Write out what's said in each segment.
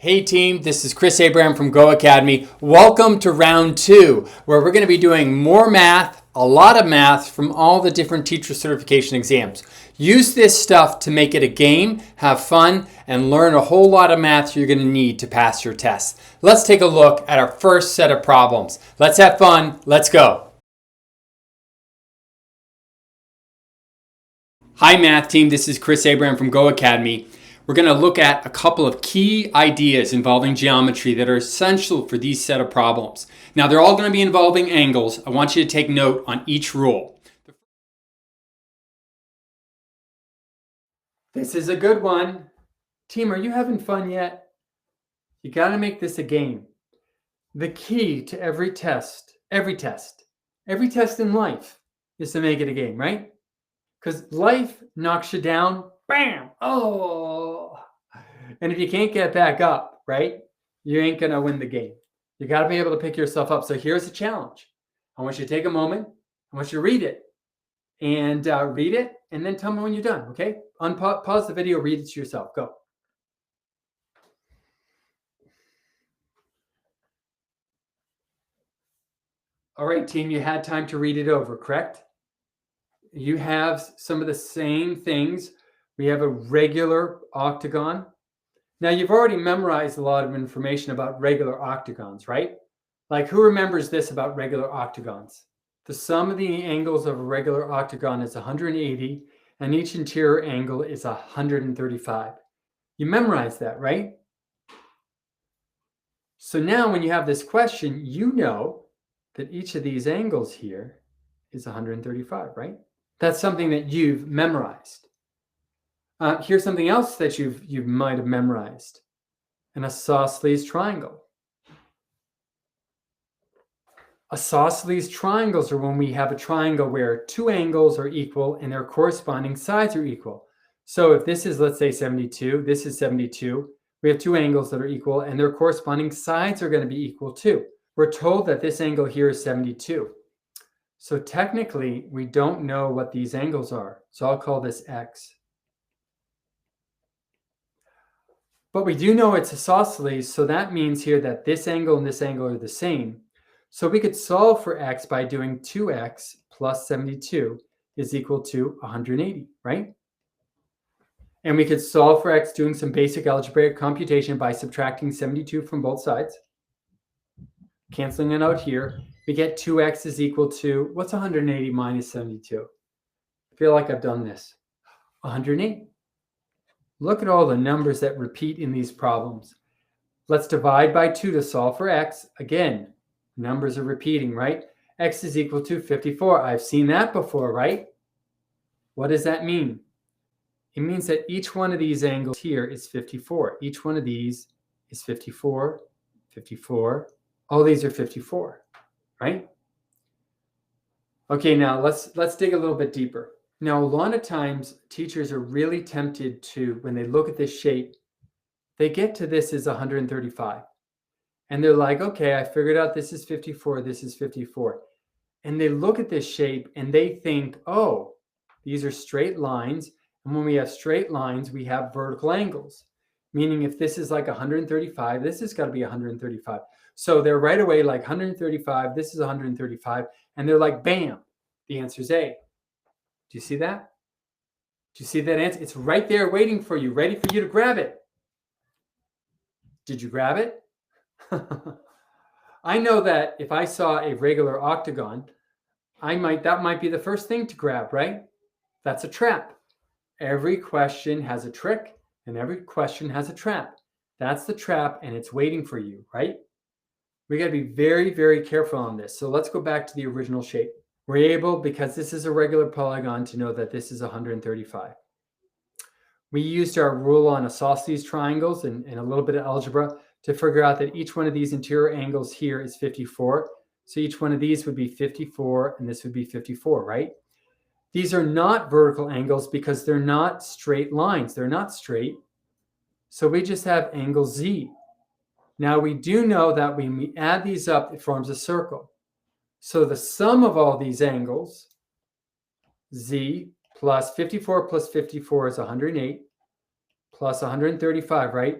Hey team, this is Chris Abraham from GOHacademy. Welcome to round 2, where we're going to be doing more math, a lot of math from all the different teacher certification exams. Use this stuff to make it a game, have fun, and learn a whole lot of math you're going to need to pass your tests. Let's take a look at our first set of problems. Let's have fun. Let's go. Hi math team, this is Chris Abraham from GOHacademy. We're going to look at a couple of key ideas involving geometry that are essential for these set of problems. Now, they're all going to be involving angles. I want you to take note on each rule. This is a good one. Team, are you having fun yet? You got to make this a game. The key to every test in life is to make it a game, right? Because life knocks you down. Bam! Oh! And if you can't get back up, right, you ain't going to win the game. You got to be able to pick yourself up. So here's the challenge. I want you to take a moment. I want you to read it. And then tell me when you're done, okay? Pause the video, read it to yourself. Go. All right, team, you had time to read it over, correct? You have some of the same things. We have a regular octagon. Now, you've already memorized a lot of information about regular octagons, right? Like, who remembers this about regular octagons? The sum of the angles of a regular octagon is 180, and each interior angle is 135. You memorized that, right? So now when you have this question, you know that each of these angles here is 135, right? That's something that you've memorized. Here's something else that you might have memorized: an isosceles triangle. Isosceles triangles are when we have a triangle where two angles are equal and their corresponding sides are equal. So if this is, let's say, 72, this is 72, we have two angles that are equal and their corresponding sides are going to be equal too. We're told that this angle here is 72. So technically, we don't know what these angles are. So I'll call this x. But we do know it's isosceles, so that means here that this angle and this angle are the same. So we could solve for x by doing 2x plus 72 is equal to 180, right? And we could solve for x doing some basic algebraic computation by subtracting 72 from both sides. Canceling it out here, we get 2x is equal to, what's 180 minus 72? I feel like I've done this. 108. Look at all the numbers that repeat in these problems. Let's divide by 2 to solve for x. Again, numbers are repeating, right? X is equal to 54. I've seen that before, right? What does that mean? It means that each one of these angles here is 54. Each one of these is 54, 54. All these are 54, right? Okay, now let's dig a little bit deeper. Now, a lot of times teachers are really tempted to, when they look at this shape, they get to this as 135. And they're like, okay, I figured out this is 54, this is 54. And they look at this shape and they think, oh, these are straight lines. And when we have straight lines, we have vertical angles. Meaning if this is like 135, this has got to be 135. So they're right away like 135, this is 135. And they're like, bam, the answer is A. Do you see that? Do you see that answer? It's right there waiting for you, ready for you to grab it. Did you grab it? I know that if I saw a regular octagon, that might be the first thing to grab, right? That's a trap. Every question has a trick and every question has a trap. That's the trap and it's waiting for you, right? We got to be very, very careful on this. So let's go back to the original shape. We're able, because this is a regular polygon, to know that this is 135. We used our rule on isosceles triangles and a little bit of algebra to figure out that each one of these interior angles here is 54. So each one of these would be 54 and this would be 54, right? These are not vertical angles because they're not straight lines. They're not straight. So we just have angle Z. Now we do know that when we add these up, it forms a circle. So the sum of all these angles, Z plus 54 is 108 plus 135, right?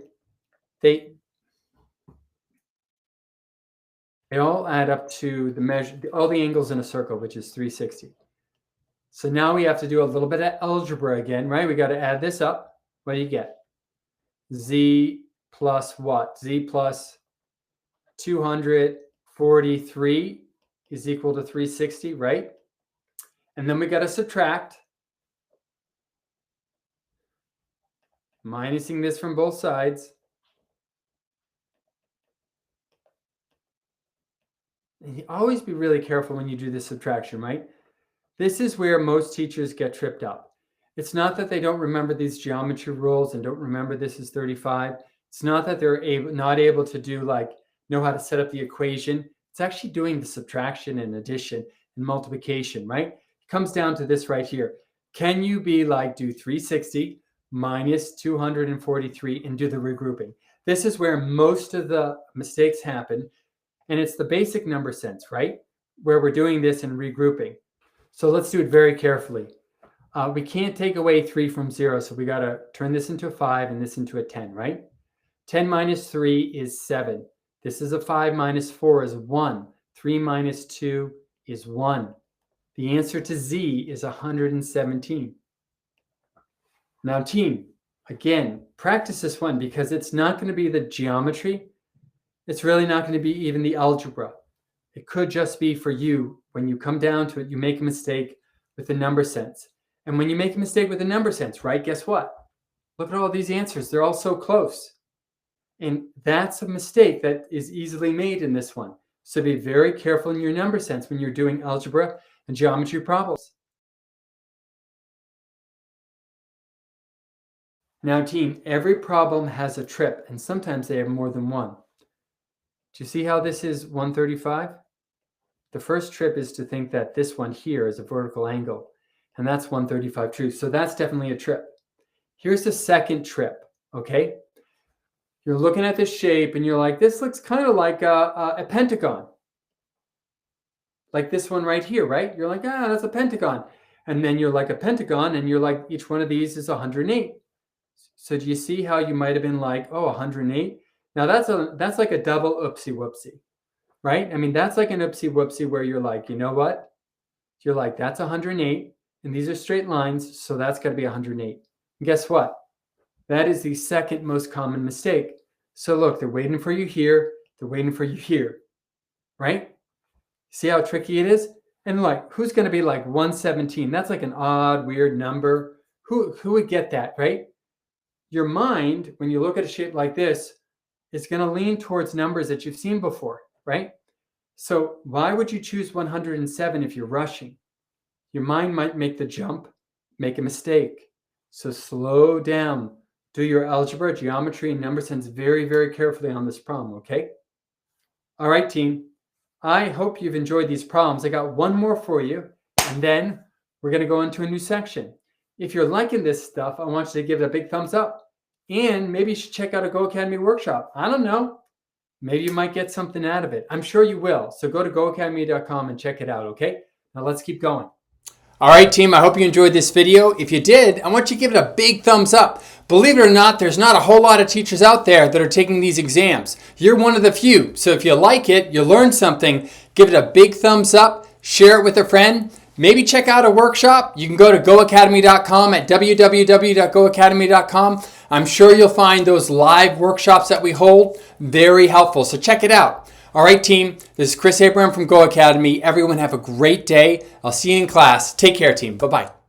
They all add up to the measure, all the angles in a circle, which is 360. So now we have to do a little bit of algebra again, right? We got to add this up. What do you get? Z plus what? Z plus 243 is equal to 360, right? And then we got to subtract. Minusing this from both sides. And you always be really careful when you do this subtraction, right? This is where most teachers get tripped up. It's not that they don't remember these geometry rules and don't remember this is 35. It's not that they're not able to do know how to set up the equation. It's actually doing the subtraction and addition and multiplication, right? It comes down to this right here. Can you do 360 minus 243 and do the regrouping? This is where most of the mistakes happen. And it's the basic number sense, right? Where we're doing this and regrouping. So let's do it very carefully. We can't take away 3 from 0, so we got to turn this into a 5 and this into a 10, right? 10 minus 3 is 7. This is a 5 minus 4 is 1. 3 minus 2 is 1. The answer to Z is 117. Now, team, again, practice this one because it's not going to be the geometry. It's really not going to be even the algebra. It could just be for you, when you come down to it, you make a mistake with the number sense. And when you make a mistake with the number sense, right, guess what? Look at all these answers. They're all so close. And that's a mistake that is easily made in this one. So be very careful in your number sense when you're doing algebra and geometry problems. Now, team, every problem has a trip, and sometimes they have more than one. Do you see how this is 135? The first trip is to think that this one here is a vertical angle, and that's 135 true. So that's definitely a trip. Here's the second trip, okay? You're looking at this shape, and you're like, this looks kind of like a pentagon. Like this one right here, right? You're like, that's a pentagon. And then you're like a pentagon, and you're like, each one of these is 108. So do you see how you might have been like, 108? Now that's like a double oopsie whoopsie, right? I mean, that's like an oopsie whoopsie where you're like, you know what? You're like, that's 108, and these are straight lines, so that's got to be 108. And guess what? That is the second most common mistake. So look, they're waiting for you here, they're waiting for you here, right? See how tricky it is? And like, who's going to be like 117? That's like an odd, weird number. Who would get that, right? Your mind, when you look at a shape like this, is going to lean towards numbers that you've seen before, right? So why would you choose 107 if you're rushing? Your mind might make the jump, make a mistake. So slow down. Do your algebra, geometry, and number sense very, very carefully on this problem, okay? All right, team. I hope you've enjoyed these problems. I got one more for you, and then we're going to go into a new section. If you're liking this stuff, I want you to give it a big thumbs up. And maybe you should check out a GOHacademy workshop. I don't know. Maybe you might get something out of it. I'm sure you will. So go to GOHacademy.com and check it out, okay? Now let's keep going. All right, team, I hope you enjoyed this video. If you did, I want you to give it a big thumbs up. Believe it or not, there's not a whole lot of teachers out there that are taking these exams. You're one of the few. So if you like it, you learned something, give it a big thumbs up, share it with a friend. Maybe check out a workshop. You can go to GOHacademy.com at www.GOHacademy.com. I'm sure you'll find those live workshops that we hold very helpful. So check it out. All right, team. This is Chris Abraham from GOHacademy. Everyone have a great day. I'll see you in class. Take care, team. Bye-bye.